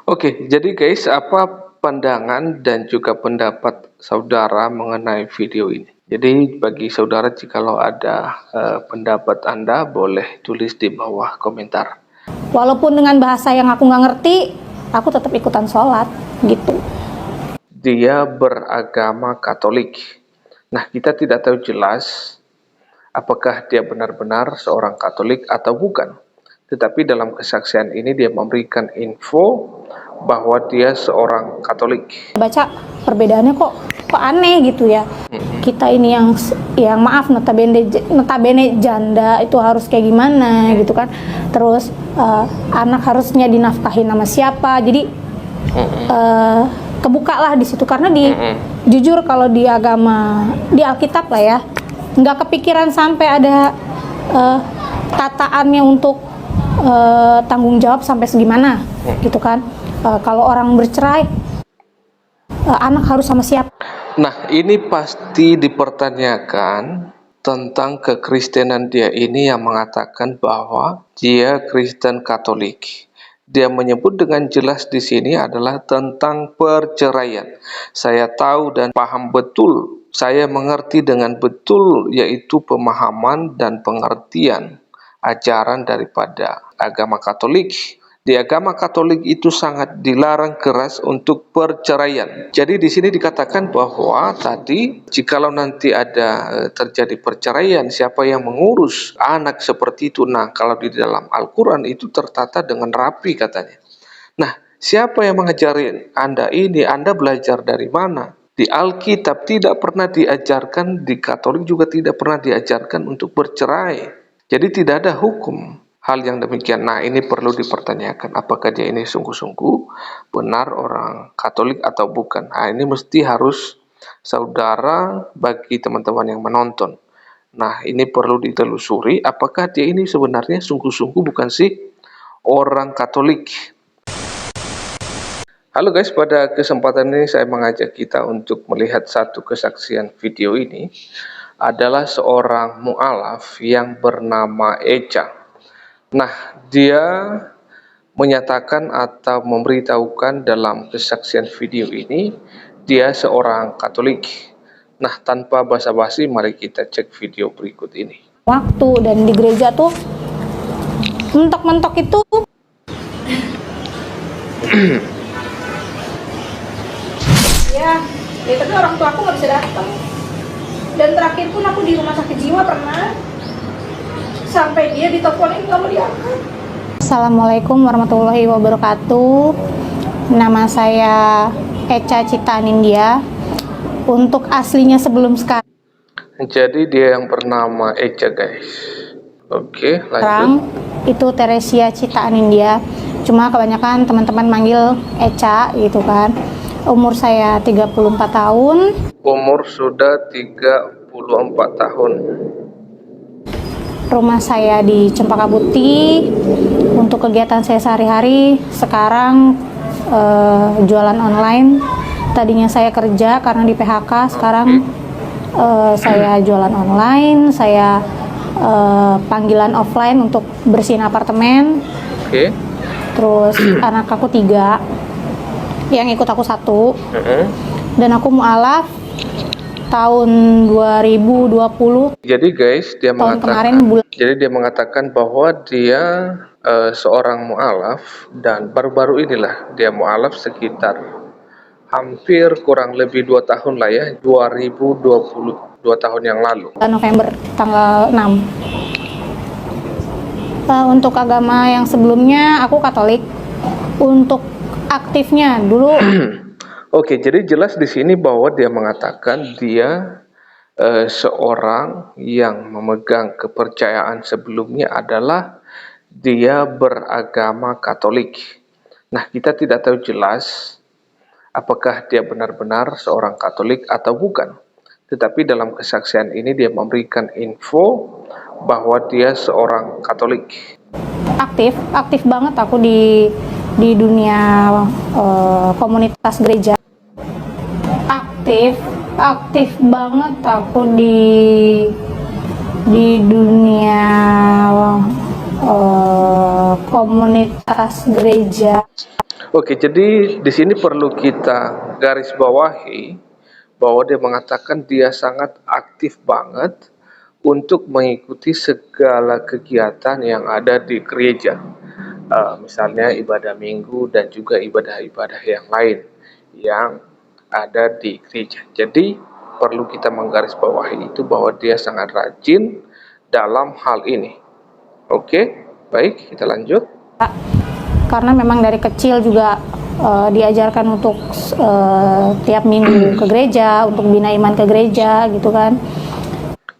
Oke, jadi guys, apa pandangan dan juga pendapat saudara mengenai video ini? Jadi bagi saudara jikalau ada pendapat Anda boleh tulis di bawah komentar. Walaupun dengan bahasa yang aku nggak ngerti, aku tetap ikutan sholat gitu. Dia beragama Katolik. Nah, kita tidak tahu jelas apakah dia benar-benar seorang Katolik atau bukan. Tetapi dalam kesaksian ini dia memberikan info bahwa dia seorang Katolik. Baca perbedaannya kok aneh gitu ya. Kita ini yang maaf notabene janda itu harus kayak gimana gitu kan. Terus anak harusnya dinafkahi sama siapa. Jadi kebuka lah di situ karena jujur kalau di agama di Alkitab lah ya, nggak kepikiran sampai ada tataannya untuk tanggung jawab sampai segimana gitu kan. Kalau orang bercerai, anak harus sama siapa? Nah, ini pasti dipertanyakan tentang kekristenan dia ini yang mengatakan bahwa dia Kristen Katolik. Dia menyebut dengan jelas di sini adalah tentang perceraian. Saya tahu dan paham betul, saya mengerti dengan betul yaitu pemahaman dan pengertian ajaran daripada agama Katolik. Di agama Katolik itu sangat dilarang keras untuk perceraian. Jadi di sini dikatakan bahwa tadi jikalau nanti ada terjadi perceraian, siapa yang mengurus anak seperti itu? Nah, kalau di dalam Al-Quran itu tertata dengan rapi katanya. Nah, siapa yang mengajari Anda ini? Anda belajar dari mana? Di Alkitab tidak pernah diajarkan, di Katolik juga tidak pernah diajarkan untuk bercerai. Jadi tidak ada hukum hal yang demikian. Nah, ini perlu dipertanyakan apakah dia ini sungguh-sungguh benar orang Katolik atau bukan. Nah, ini mesti harus saudara bagi teman-teman yang menonton. Nah, ini perlu ditelusuri apakah dia ini sebenarnya sungguh-sungguh bukan sih orang Katolik. Halo guys, pada kesempatan ini saya mengajak kita untuk melihat satu kesaksian video ini. Adalah seorang mu'alaf yang bernama Echa. Nah, dia menyatakan atau memberitahukan dalam kesaksian video ini, dia seorang Katolik. Nah, tanpa basa-basi, mari kita cek video berikut ini. Waktu dan di gereja tuh mentok-mentok itu ya tapi orang tua aku nggak bisa datang. Dan terakhir pun aku di rumah sakit jiwa pernah sampai dia diteleponin nggak mau diangkat. Assalamualaikum warahmatullahi wabarakatuh. Nama saya Echa Cita Anindya. Untuk aslinya sebelum sekarang. Jadi dia yang bernama Echa guys. Oke, lanjut. Itu Teresia Cita Anindya. Cuma kebanyakan teman-teman manggil Echa gitu kan. Umur saya 34 tahun. Umur sudah 34 tahun. Rumah saya di Cempaka Putih. Untuk kegiatan saya sehari-hari sekarang jualan online. Tadinya saya kerja karena di PHK, sekarang saya jualan online. Saya panggilan offline untuk bersihin apartemen. Oke. Terus anak aku 3, yang ikut aku 1. Dan aku mu'alaf tahun 2020. Jadi guys, dia mengatakan bahwa dia seorang mu'alaf dan baru-baru inilah dia mu'alaf sekitar hampir kurang lebih 2 tahun lah ya, 2022 tahun yang lalu. November tanggal 6. Untuk agama yang sebelumnya aku Katolik. Untuk aktifnya dulu Oke, jadi jelas di sini bahwa dia mengatakan dia seorang yang memegang kepercayaan sebelumnya adalah dia beragama Katolik. Nah, kita tidak tahu jelas apakah dia benar-benar seorang Katolik atau bukan. Tetapi dalam kesaksian ini dia memberikan info bahwa dia seorang Katolik. Aktif banget aku di dunia komunitas gereja. Aktif banget aku di dunia komunitas gereja. Oke, jadi di sini perlu kita garis bawahi bahwa dia mengatakan dia sangat aktif banget untuk mengikuti segala kegiatan yang ada di gereja. Misalnya ibadah minggu dan juga ibadah-ibadah yang lain yang ada di gereja. Jadi perlu kita menggarisbawahi itu bahwa dia sangat rajin dalam hal ini. Oke, baik, kita lanjut. Karena memang dari kecil juga diajarkan untuk tiap minggu ke gereja, untuk bina iman ke gereja gitu kan.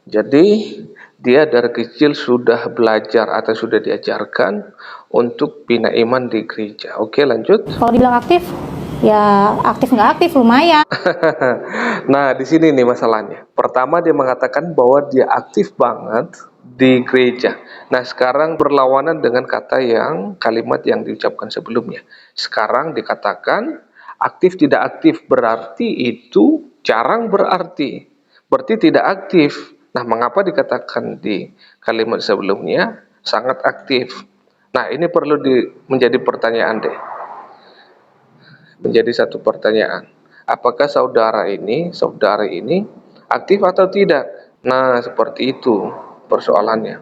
Jadi dia dari kecil sudah belajar atau sudah diajarkan untuk bina iman di gereja. Oke, lanjut. Kalau dibilang aktif, ya aktif nggak aktif lumayan. Nah, di sini nih masalahnya. Pertama dia mengatakan bahwa dia aktif banget di gereja. Nah, sekarang berlawanan dengan kalimat yang diucapkan sebelumnya. Sekarang dikatakan aktif tidak aktif, berarti itu jarang berarti. Berarti tidak aktif. Nah, mengapa dikatakan di kalimat sebelumnya sangat aktif? Nah, ini perlu menjadi pertanyaan deh. Menjadi satu pertanyaan. Apakah saudari ini aktif atau tidak? Nah, seperti itu persoalannya.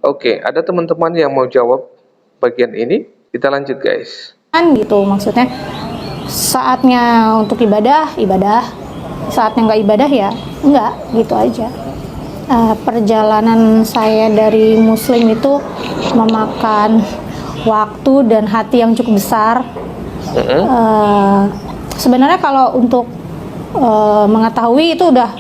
Oke, ada teman-teman yang mau jawab bagian ini? Kita lanjut, guys. Kan gitu maksudnya. Saatnya untuk ibadah, saatnya nggak ibadah ya nggak, gitu aja. Perjalanan saya dari muslim itu memakan waktu dan hati yang cukup besar. Sebenarnya kalau untuk mengetahui itu udah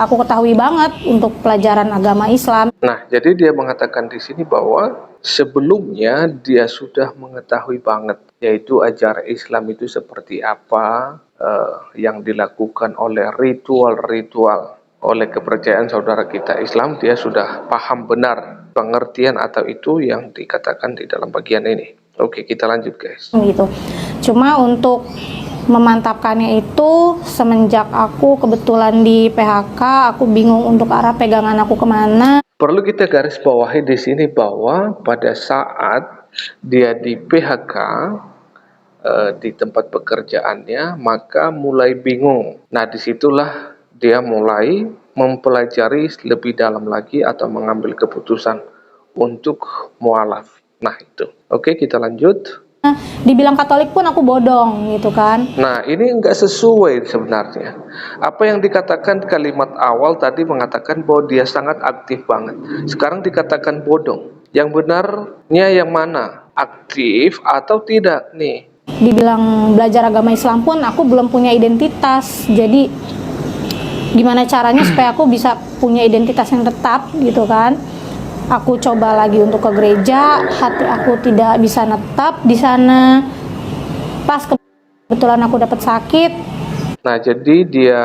aku ketahui banget untuk pelajaran agama Islam. Nah, jadi dia mengatakan di sini bahwa sebelumnya dia sudah mengetahui banget, yaitu ajaran Islam itu seperti apa, yang dilakukan oleh ritual-ritual, oleh kepercayaan saudara kita Islam. Dia sudah paham benar pengertian atau itu yang dikatakan di dalam bagian ini. Oke, kita lanjut, guys. Gitu. Cuma untuk memantapkannya itu semenjak aku kebetulan di PHK, aku bingung untuk arah pegangan aku kemana. Perlu kita garis bawahi di sini bahwa pada saat dia di PHK, di tempat pekerjaannya, maka mulai bingung. Nah, disitulah dia mulai mempelajari lebih dalam lagi atau mengambil keputusan untuk mualaf. Nah, itu. Oke, kita lanjut. Dibilang Katolik pun aku bodong gitu kan. Nah, ini enggak sesuai sebenarnya. Apa yang dikatakan kalimat awal tadi mengatakan bahwa dia sangat aktif banget. Sekarang dikatakan bodong. Yang benarnya yang mana? Aktif atau tidak nih? Dibilang belajar agama Islam pun aku belum punya identitas. Jadi gimana caranya supaya aku bisa punya identitas yang tetap gitu kan? Aku coba lagi untuk ke gereja, hati aku tidak bisa netap di sana. Pas kebetulan aku dapat sakit. Nah, jadi dia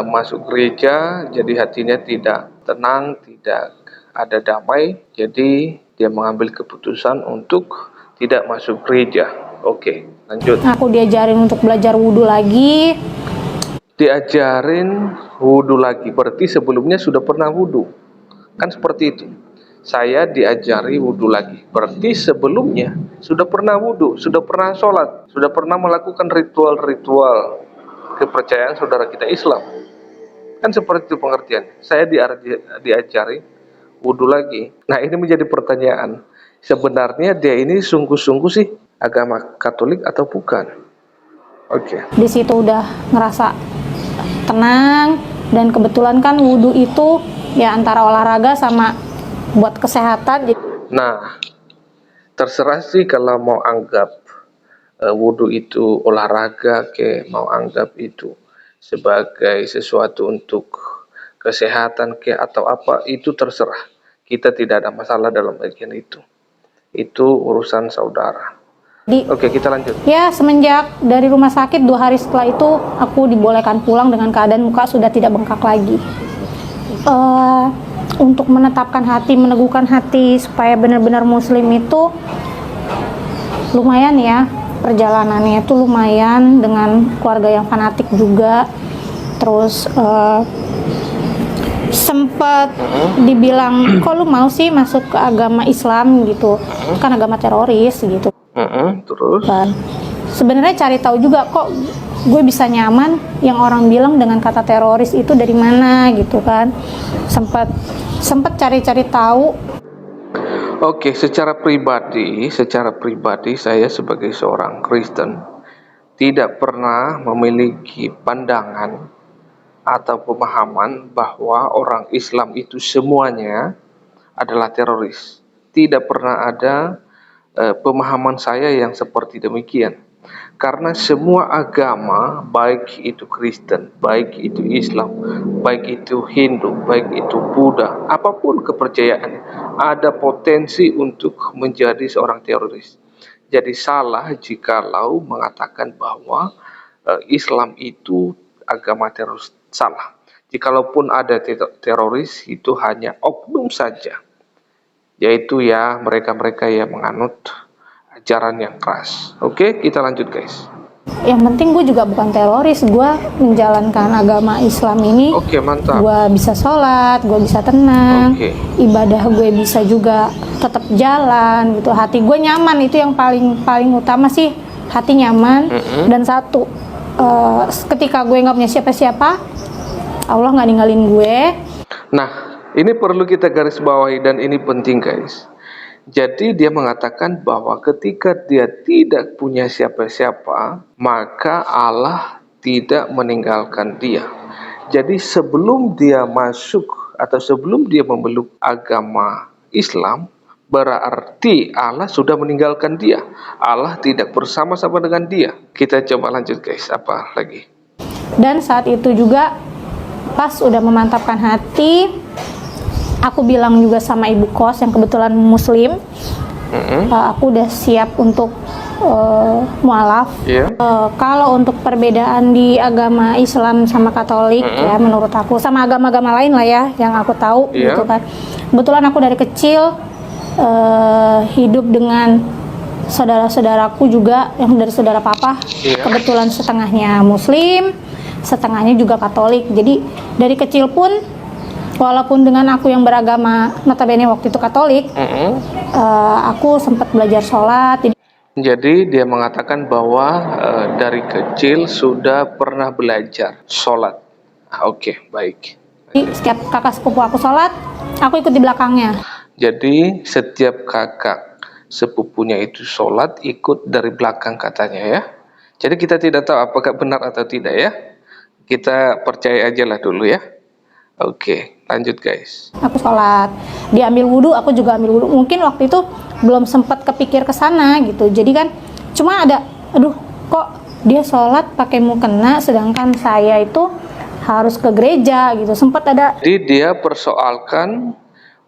masuk gereja, jadi hatinya tidak tenang, tidak ada damai. Jadi dia mengambil keputusan untuk tidak masuk gereja. Oke, lanjut. Aku diajarin untuk belajar wudhu lagi. Diajarin wudhu lagi, berarti sebelumnya sudah pernah wudhu. Kan seperti itu. Saya diajari wudhu lagi, berarti sebelumnya sudah pernah wudhu, sudah pernah sholat, sudah pernah melakukan ritual-ritual kepercayaan saudara kita Islam. Kan seperti itu pengertian. Saya diajari wudhu lagi. Nah, ini menjadi pertanyaan. Sebenarnya dia ini sungguh-sungguh sih agama Katolik atau bukan? Oke. Di situ udah ngerasa tenang, dan kebetulan kan wudhu itu ya antara olahraga sama buat kesehatan. Nah, terserah sih kalau mau anggap wudhu itu olahraga, mau anggap itu sebagai sesuatu untuk kesehatan atau apa, itu terserah. Kita tidak ada masalah dalam bagian itu. Itu urusan saudara. Oke, kita lanjut. Ya, semenjak dari rumah sakit 2 hari setelah itu aku dibolehkan pulang dengan keadaan muka sudah tidak bengkak lagi. Untuk menetapkan hati, meneguhkan hati supaya benar-benar muslim itu lumayan ya, perjalanannya itu lumayan, dengan keluarga yang fanatik juga. Terus sempat dibilang, kok lu mau sih masuk ke agama Islam gitu, kan agama teroris gitu. Terus? Dan sebenarnya cari tahu juga kok gue bisa nyaman yang orang bilang dengan kata teroris itu dari mana gitu kan. Sempat cari-cari tahu. Oke, secara pribadi saya sebagai seorang Kristen tidak pernah memiliki pandangan atau pemahaman bahwa orang Islam itu semuanya adalah teroris. Tidak pernah ada pemahaman saya yang seperti demikian. Karena semua agama, baik itu Kristen, baik itu Islam, baik itu Hindu, baik itu Buddha, apapun kepercayaannya, ada potensi untuk menjadi seorang teroris. Jadi salah jikalau mengatakan bahwa Islam itu agama teroris. Salah. Jikalaupun ada teroris, itu hanya oknum saja, yaitu ya mereka-mereka yang menganut ajaran yang keras. Oke, kita lanjut guys. Yang penting gue juga bukan teroris, gue menjalankan agama Islam ini. Oke, mantap. Gue bisa sholat, gue bisa tenang, ibadah gue bisa juga tetap jalan gitu. Hati gue nyaman, itu yang paling utama sih, hati nyaman. Dan satu, ketika gue nggak punya siapa-siapa, Allah nggak ninggalin gue. Nah, ini perlu kita garis bawahi dan ini penting guys. Jadi dia mengatakan bahwa ketika dia tidak punya siapa-siapa, maka Allah tidak meninggalkan dia. Jadi sebelum dia masuk atau sebelum dia memeluk agama Islam, berarti Allah sudah meninggalkan dia. Allah tidak bersama-sama dengan dia. Kita coba lanjut guys, apa lagi? Dan saat itu juga pas udah memantapkan hati, aku bilang juga sama ibu kos yang kebetulan muslim, aku udah siap untuk mualaf. Kalau untuk perbedaan di agama Islam sama Katolik ya menurut aku, sama agama-agama lain lah ya yang aku tahu gitu kan. Kebetulan aku dari kecil hidup dengan saudara-saudaraku juga yang dari saudara papa, kebetulan setengahnya muslim, setengahnya juga Katolik. Jadi dari kecil pun walaupun dengan aku yang beragama notabene waktu itu Katolik, aku sempat belajar sholat. Jadi dia mengatakan bahwa dari kecil sudah pernah belajar sholat. Oke, baik. Jadi setiap kakak sepupu aku sholat, aku ikut di belakangnya. Jadi setiap kakak sepupunya itu sholat, ikut dari belakang katanya ya. Jadi kita tidak tahu apakah benar atau tidak ya. Kita percaya aja lah dulu ya. Oke, lanjut guys. Aku sholat, dia ambil wudhu, aku juga ambil wudhu. Mungkin waktu itu belum sempat kepikir ke sana gitu. Jadi kan cuma ada, aduh kok dia sholat pakai mukena, sedangkan saya itu harus ke gereja gitu. Sempat ada. Jadi dia persoalkan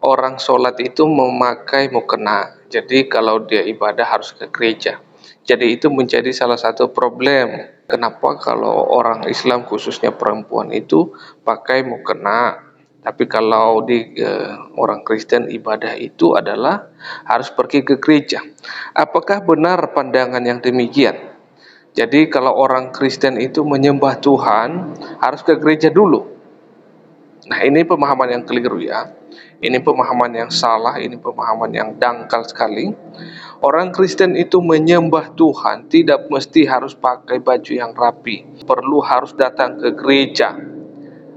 orang sholat itu memakai mukena. Jadi kalau dia ibadah harus ke gereja. Jadi itu menjadi salah satu problem. Kenapa kalau orang Islam khususnya perempuan itu pakai mukena, tapi kalau di orang Kristen ibadah itu adalah harus pergi ke gereja. Apakah benar pandangan yang demikian? Jadi kalau orang Kristen itu menyembah Tuhan harus ke gereja dulu. Nah, ini pemahaman yang keliru ya. Ini pemahaman yang salah, ini pemahaman yang dangkal sekali. Orang Kristen itu menyembah Tuhan tidak mesti harus pakai baju yang rapi. Perlu harus datang ke gereja.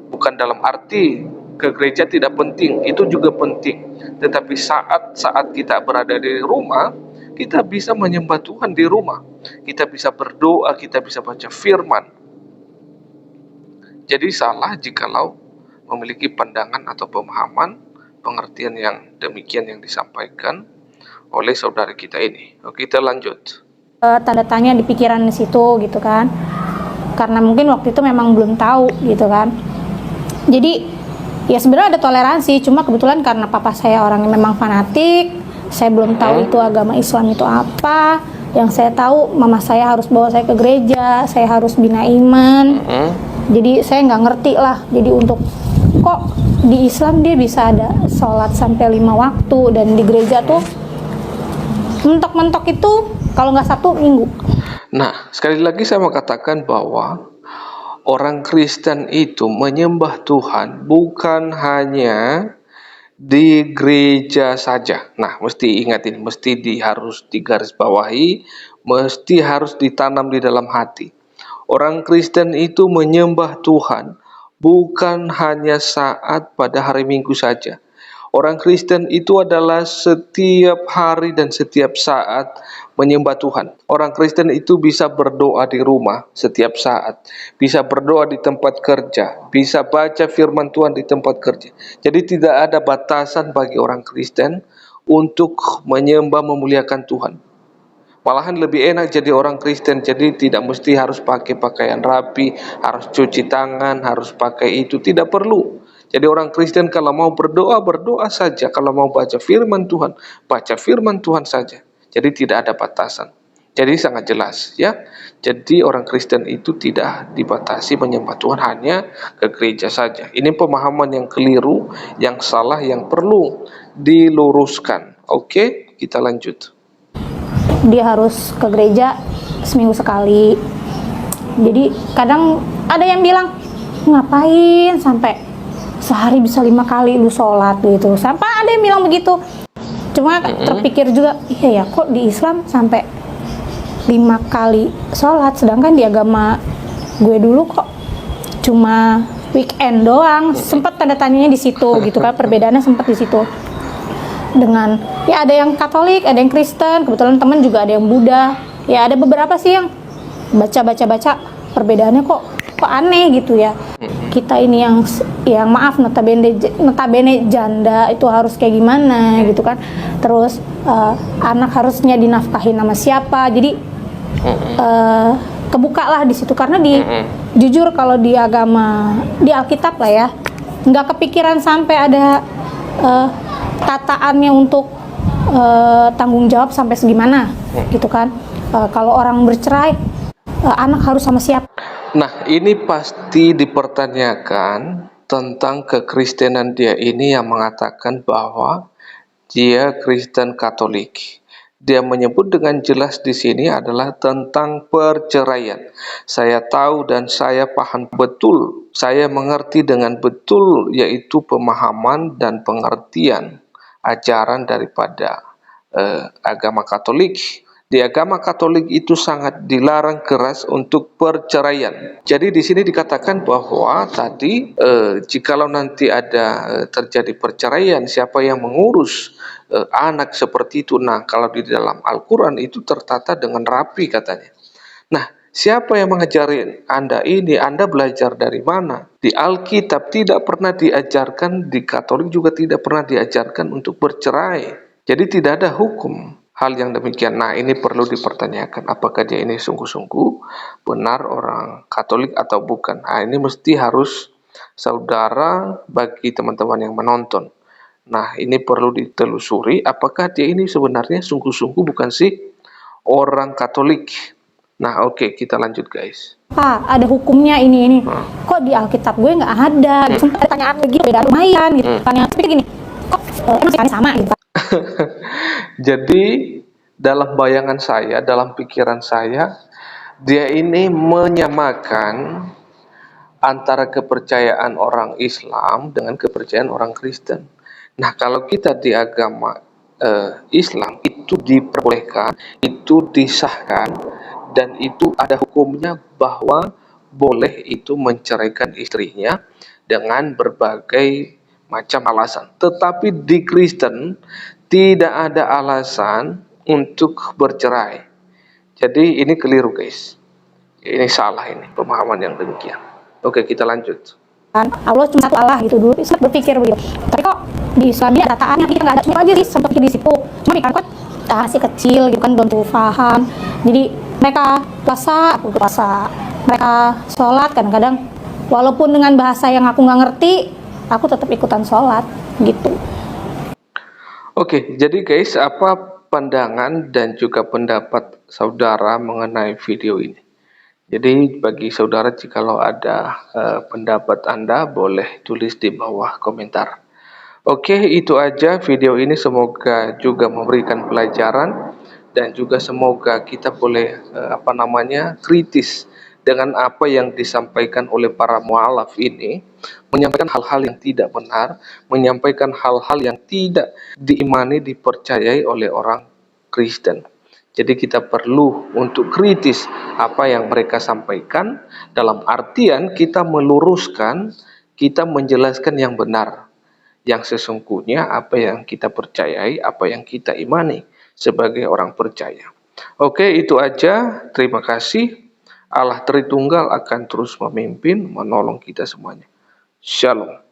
Bukan dalam arti ke gereja tidak penting, itu juga penting. Tetapi saat kita berada di rumah, kita bisa menyembah Tuhan di rumah. Kita bisa berdoa, kita bisa baca firman. Jadi salah jikalau memiliki pandangan atau pemahaman pengertian yang demikian yang disampaikan oleh saudari kita ini. Oke, kita lanjut. Tanda tanya di pikiran di situ gitu kan. Karena mungkin waktu itu memang belum tahu gitu kan. Jadi ya sebenarnya ada toleransi, cuma kebetulan karena papa saya orang yang memang fanatik, saya belum tahu itu agama Islam itu apa. Yang saya tahu mama saya harus bawa saya ke gereja, saya harus bina iman. Jadi saya nggak ngerti lah. Jadi untuk kok di Islam dia bisa ada sholat sampai 5 waktu dan di gereja tuh mentok-mentok itu kalau nggak Sabtu Minggu. Nah, sekali lagi saya mau katakan bahwa orang Kristen itu menyembah Tuhan bukan hanya di gereja saja. Nah, mesti ingat ini, harus digarisbawahi, mesti harus ditanam di dalam hati. Orang Kristen itu menyembah Tuhan bukan hanya saat pada hari Minggu saja. Orang Kristen itu adalah setiap hari dan setiap saat menyembah Tuhan. Orang Kristen itu bisa berdoa di rumah setiap saat, bisa berdoa di tempat kerja, bisa baca firman Tuhan di tempat kerja. Jadi tidak ada batasan bagi orang Kristen untuk menyembah memuliakan Tuhan. Malahan lebih enak jadi orang Kristen, jadi tidak mesti harus pakai pakaian rapi, harus cuci tangan, harus pakai itu, tidak perlu. Jadi orang Kristen kalau mau berdoa, berdoa saja. Kalau mau baca firman Tuhan, baca firman Tuhan saja. Jadi tidak ada batasan. Jadi sangat jelas ya. Jadi orang Kristen itu tidak dibatasi menyembah Tuhan hanya ke gereja saja. Ini pemahaman yang keliru, yang salah, yang perlu diluruskan. Oke, kita lanjut. Dia harus ke gereja seminggu sekali. Jadi kadang ada yang bilang, ngapain sampai sehari bisa 5 kali lu sholat gitu. Sampai ada yang bilang begitu. Cuma terpikir juga, iya ya kok di Islam sampai 5 kali sholat, sedangkan di agama gue dulu kok cuma weekend doang. Sempat tanda tanyanya di situ gitu kan, perbedaannya sempat di situ. Dengan ya ada yang Katolik, ada yang Kristen, kebetulan teman juga ada yang Buddha. Ya ada beberapa sih yang baca perbedaannya kok aneh gitu ya. Kita ini yang maaf notabene janda itu harus kayak gimana gitu kan. Terus anak harusnya dinafkahi sama siapa. Jadi kebuka lah di situ karena jujur kalau di agama di Alkitab lah ya, nggak kepikiran sampai ada tataannya untuk tanggung jawab sampai segimana gitu kan. Kalau orang bercerai, anak harus sama siapa. Nah, ini pasti dipertanyakan tentang kekristenan dia ini yang mengatakan bahwa dia Kristen Katolik. Dia menyebut dengan jelas di sini adalah tentang perceraian. Saya tahu dan saya paham betul, saya mengerti dengan betul, yaitu pemahaman dan pengertian ajaran daripada agama Katolik. Di agama Katolik itu sangat dilarang keras untuk perceraian. Jadi di sini dikatakan bahwa tadi jikalau nanti ada terjadi perceraian, siapa yang mengurus anak seperti itu? Nah, kalau di dalam Al-Quran itu tertata dengan rapi katanya. Nah, siapa yang mengajari Anda ini? Anda belajar dari mana? Di Alkitab tidak pernah diajarkan, di Katolik juga tidak pernah diajarkan untuk bercerai. Jadi tidak ada hukum hal yang demikian. Nah, ini perlu dipertanyakan, apakah dia ini sungguh-sungguh benar orang Katolik atau bukan. Nah, ini mesti harus saudara bagi teman-teman yang menonton. Nah, ini perlu ditelusuri, apakah dia ini sebenarnya sungguh-sungguh bukan sih orang Katolik. Nah, oke, kita lanjut guys. Ada hukumnya ini. Kok di Alkitab gue nggak ada? Sempat ada tanyaan lagi, beda lumayan gitu. Tanyaan seperti gini, kok emang sama gitu. Jadi dalam bayangan saya, dalam pikiran saya, dia ini menyamakan antara kepercayaan orang Islam dengan kepercayaan orang Kristen. Nah, kalau kita di agama Islam itu diperbolehkan, itu disahkan, dan itu ada hukumnya bahwa boleh itu menceraikan istrinya dengan berbagai macam alasan. Tetapi di Kristen tidak ada alasan untuk bercerai. Jadi ini keliru guys. Ini salah, ini pemahaman yang demikian. Oke, kita lanjut. Allah cuma satu Allah gitu dulu. Saya berpikir begitu. Tapi kok di Islam dia ada tataannya, kita nggak ada, cuma aja sih seperti di situ. Cuma kan masih kecil gitu kan, belum tuh paham. Jadi mereka puasa, aku puasa. Mereka sholat kadang-kadang walaupun dengan bahasa yang aku nggak ngerti, aku tetap ikutan sholat gitu. Oke, jadi guys, apa pandangan dan juga pendapat saudara mengenai video ini? Jadi bagi saudara, jikalau ada pendapat Anda, boleh tulis di bawah komentar. Oke, itu aja video ini. Semoga juga memberikan pelajaran dan juga semoga kita boleh kritis dengan apa yang disampaikan oleh para mualaf ini, menyampaikan hal-hal yang tidak benar, menyampaikan hal-hal yang tidak diimani, dipercayai oleh orang Kristen. Jadi kita perlu untuk kritis apa yang mereka sampaikan, dalam artian kita meluruskan, kita menjelaskan yang benar, yang sesungguhnya apa yang kita percayai, apa yang kita imani sebagai orang percaya. Oke, itu aja. Terima kasih. Allah Tritunggal akan terus memimpin, menolong kita semuanya. Shalom.